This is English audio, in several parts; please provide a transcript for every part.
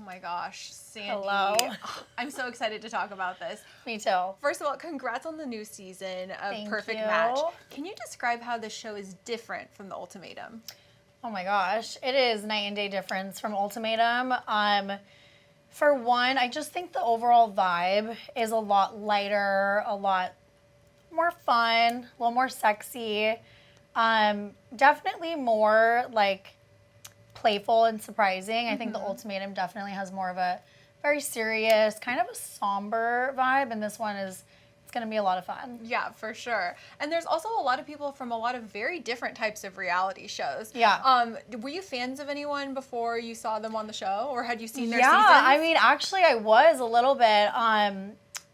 my gosh, Sandy. Hello. I'm so excited to talk about this. Me too. First of all, congrats on the new season of Thank Perfect you. Match. Can you describe how the show is different from The Ultimatum? Oh my gosh, it is night and day difference from Ultimatum. For one, I just think the overall vibe is a lot lighter, a lot more fun, a little more sexy. Definitely more like playful and surprising. I think the Ultimatum definitely has more of a very serious, kind of a somber vibe, and this one is, it's going to be a lot of fun. Yeah, for sure. And there's also a lot of people from a lot of very different types of reality shows. Yeah. Were you fans of anyone before you saw them on the show, or had you seen their Yeah, seasons? I mean, actually, I was a little bit.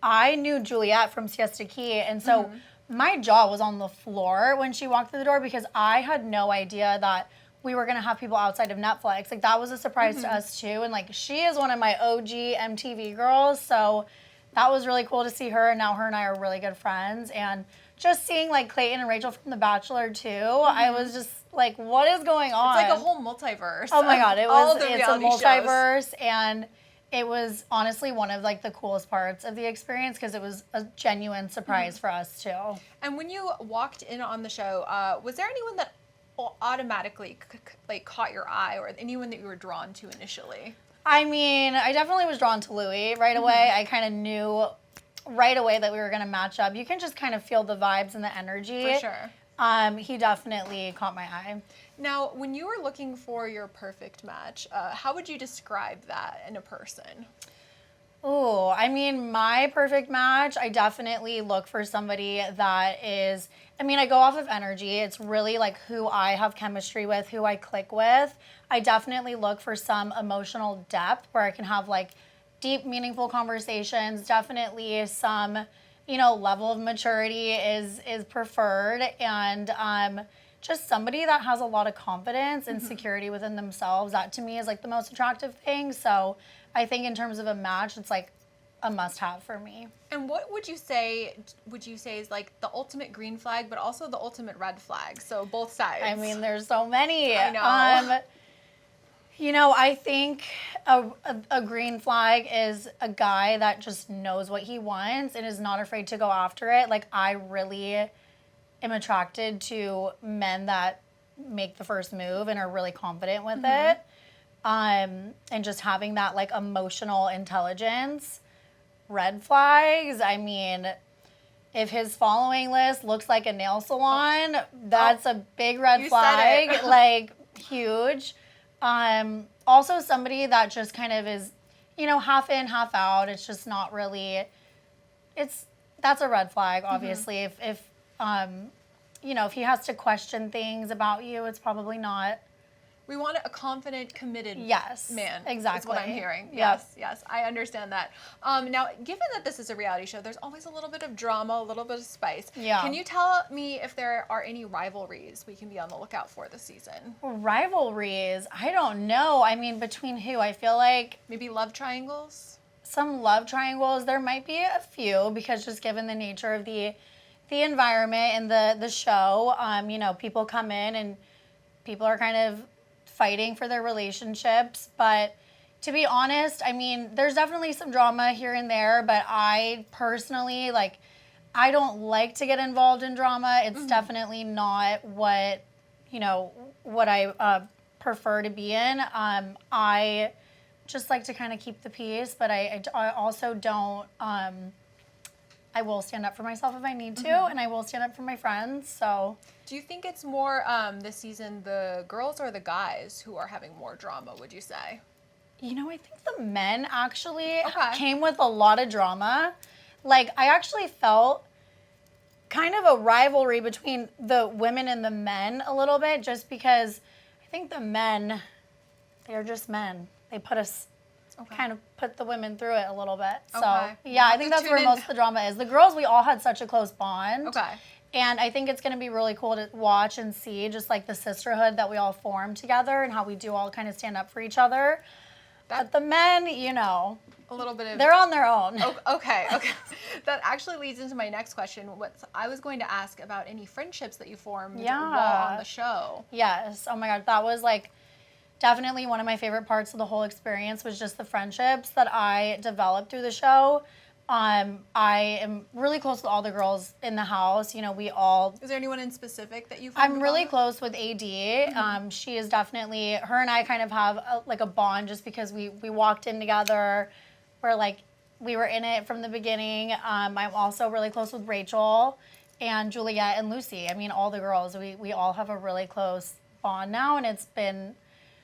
I knew Juliet from Siesta Key, and so my jaw was on the floor when she walked through the door because I had no idea that we were gonna have people outside of Netflix. Like, that was a surprise to us too. And like, she is one of my OG MTV girls, so that was really cool to see her. And now her and I are really good friends. And just seeing like Clayton and Rachel from The Bachelor too, I was just like, what is going on? It's like a whole multiverse. Oh my God, it's a multiverse, shows. and it was honestly one of like the coolest parts of the experience because it was a genuine surprise for us too. And when you walked in on the show, was there anyone that automatically like caught your eye, or anyone that you were drawn to initially? I mean, I definitely was drawn to Louis right away. I kind of knew right away that we were going to match up. You can just kind of feel the vibes and the energy. For sure. He definitely caught my eye. Now, when you were looking for your perfect match, how would you describe that in a person? Oh, I mean, my perfect match, I definitely look for somebody that is, I mean, I go off of energy. It's really like who I have chemistry with, who I click with. I definitely look for some emotional depth where I can have like deep, meaningful conversations. Definitely some, level of maturity is preferred. And just somebody that has a lot of confidence and security within themselves. That to me is like the most attractive thing. So I think in terms of a match, it's like a must-have for me. And what would you say is like the ultimate green flag, but also the ultimate red flag? So both sides. I mean, there's so many. I know. I think a green flag is a guy that just knows what he wants and is not afraid to go after it. Like, I really am attracted to men that make the first move and are really confident with it. And just having that like emotional intelligence. Red flags, I mean, if his following list looks like a nail salon, that's a big red flag, like huge. Also somebody that just kind of is, half in, half out. It's just not really, that's a red flag, obviously. If he has to question things about you, it's probably not. We want a confident, committed man. Exactly. Is what I'm hearing. Yep. Yes, I understand that. Now, given that this is a reality show, there's always a little bit of drama, a little bit of spice. Yeah. Can you tell me if there are any rivalries we can be on the lookout for this season? Rivalries? I don't know. I mean, between who? I feel like maybe love triangles? Some love triangles. There might be a few because just given the nature of the environment and the show, people come in and people are kind of fighting for their relationships, but to be honest, I mean, there's definitely some drama here and there, but I personally, I don't like to get involved in drama. It's definitely not what I prefer to be in. I just like to kind of keep the peace, but I also don't, I will stand up for myself if I need to, and I will stand up for my friends, so. Do you think it's more, this season, the girls or the guys who are having more drama, would you say? I think the men actually came with a lot of drama. Like, I actually felt kind of a rivalry between the women and the men a little bit, just because I think the men, they're just men. They put us, kind of put the women through it a little bit. So, yeah, I think that's where most of the drama is. The girls, we all had such a close bond. Okay. And I think it's going to be really cool to watch and see just like the sisterhood that we all form together and how we do all kind of stand up for each other. But the men, a little bit of... they're on their own. Okay. That actually leads into my next question. What I was going to ask about any friendships that you formed while on the show. Yes. Oh my God. That was like definitely one of my favorite parts of the whole experience was just the friendships that I developed through the show. I am really close with all the girls in the house. You know, we all. Is there anyone in specific that you? I'm really close with AD. She is definitely, her and I kind of have a bond just because we walked in together. We're like, we were in it from the beginning. I'm also really close with Rachel and Juliet and Lucy. I mean, all the girls, we all have a really close bond now, and it's been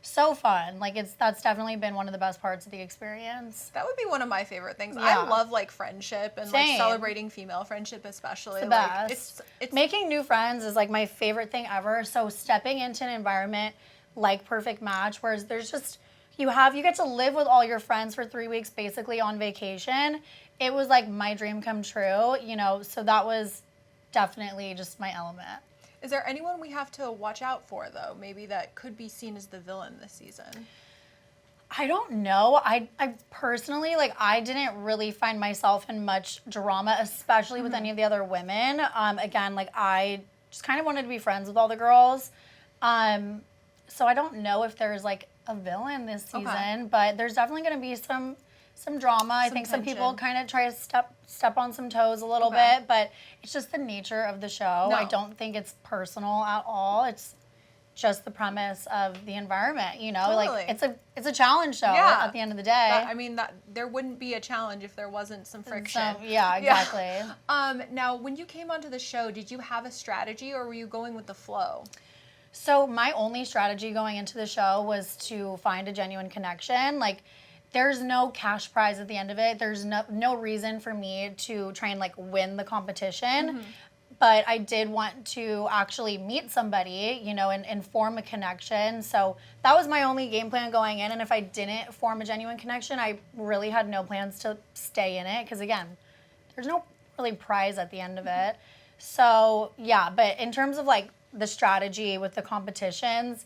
so fun. Like, that's definitely been one of the best parts of the experience. That would be one of my favorite things. Yeah. I love like friendship and Same. like celebrating female friendship, especially. It's the Like best. it's Making new friends is like my favorite thing ever. So stepping into an environment like Perfect Match, where there's just you get to live with all your friends for 3 weeks basically on vacation. It was like my dream come true, you know. So that was definitely just my element. Is there anyone we have to watch out for, though? Maybe that could be seen as the villain this season? I don't know. I personally, like, I didn't really find myself in much drama, especially with any of the other women. Again, like, I just kind of wanted to be friends with all the girls. So I don't know if there's, like, a villain this season, but there's definitely going to be some drama. I think some people kind of try to step on some toes a little bit, but it's just the nature of the show. No. I don't think it's personal at all. It's just the premise of the environment, you know? Totally. Like it's a challenge show at the end of the day. That there wouldn't be a challenge if there wasn't some friction. Yeah, exactly. Yeah. Now, when you came onto the show, did you have a strategy or were you going with the flow? So my only strategy going into the show was to find a genuine connection. Like, there's no cash prize at the end of it. There's no reason for me to try and like win the competition. But I did want to actually meet somebody, you know, and form a connection. So that was my only game plan going in. And if I didn't form a genuine connection, I really had no plans to stay in it. Because again, there's no really prize at the end of it. So yeah, but in terms of like the strategy with the competitions,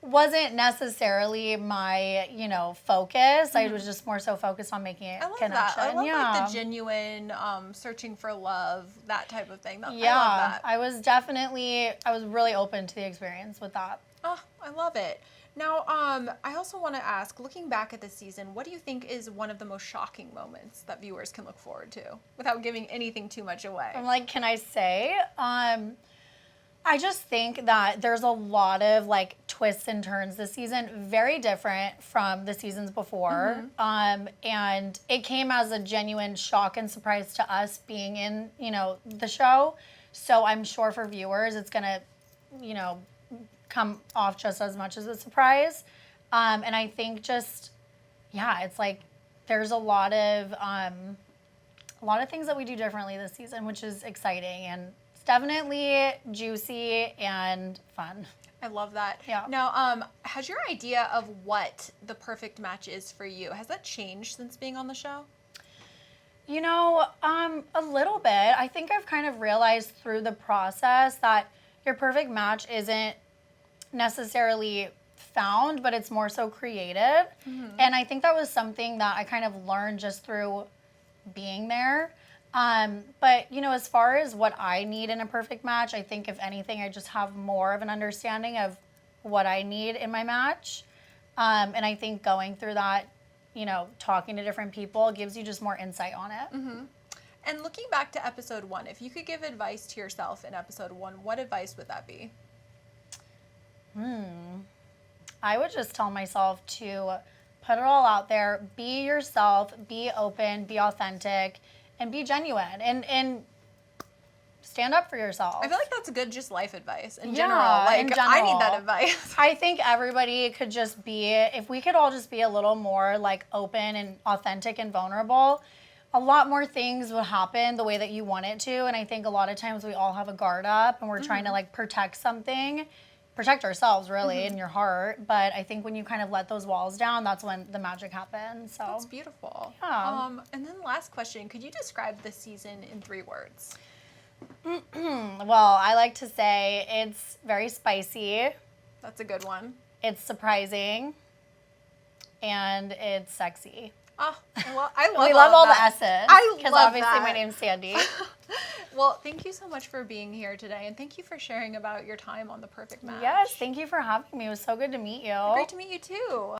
wasn't necessarily my, you know, focus. I was just more so focused on making it connection. That. I love like the genuine searching for love, that type of thing. Yeah, I love that. I was really open to the experience with that. Oh, I love it. Now, I also want to ask, looking back at this season, what do you think is one of the most shocking moments that viewers can look forward to without giving anything too much away? I'm like, can I say? I just think that there's a lot of like twists and turns this season, very different from the seasons before. And it came as a genuine shock and surprise to us being in, you know, the show. So I'm sure for viewers, it's gonna, you know, come off just as much as a surprise. And I think just, yeah, it's like there's a lot of things that we do differently this season, which is exciting and definitely juicy and fun. I love that. Yeah. Now, has your idea of what the perfect match is for you, has that changed since being on the show? You know, a little bit. I think I've kind of realized through the process that your perfect match isn't necessarily found, but it's more so created. And I think that was something that I kind of learned just through being there. But, you know, as far as what I need in a perfect match, I think if anything, I just have more of an understanding of what I need in my match. And I think going through that, you know, talking to different people gives you just more insight on it. And looking back to episode 1, if you could give advice to yourself in episode 1, what advice would that be? I would just tell myself to put it all out there, be yourself, be open, be authentic, and be genuine, and stand up for yourself. I feel like that's good just life advice in general. Like, in general. I need that advice. I think everybody could just be, if we could all just be a little more like open and authentic and vulnerable, a lot more things would happen the way that you want it to. And I think a lot of times we all have a guard up and we're trying to like protect ourselves really in your heart. But I think when you kind of let those walls down, that's when the magic happens. So That's beautiful. Yeah. And then last question, could you describe this season in 3 words? Well, I like to say it's very spicy, That's a good one. it's surprising, and it's sexy. Oh, well, I love We love all that. the S's. I because love obviously that. my name's Sandy. Well, thank you so much for being here today, and thank you for sharing about your time on The Perfect Match. Yes, thank you for having me. It was so good to meet you. Great to meet you too.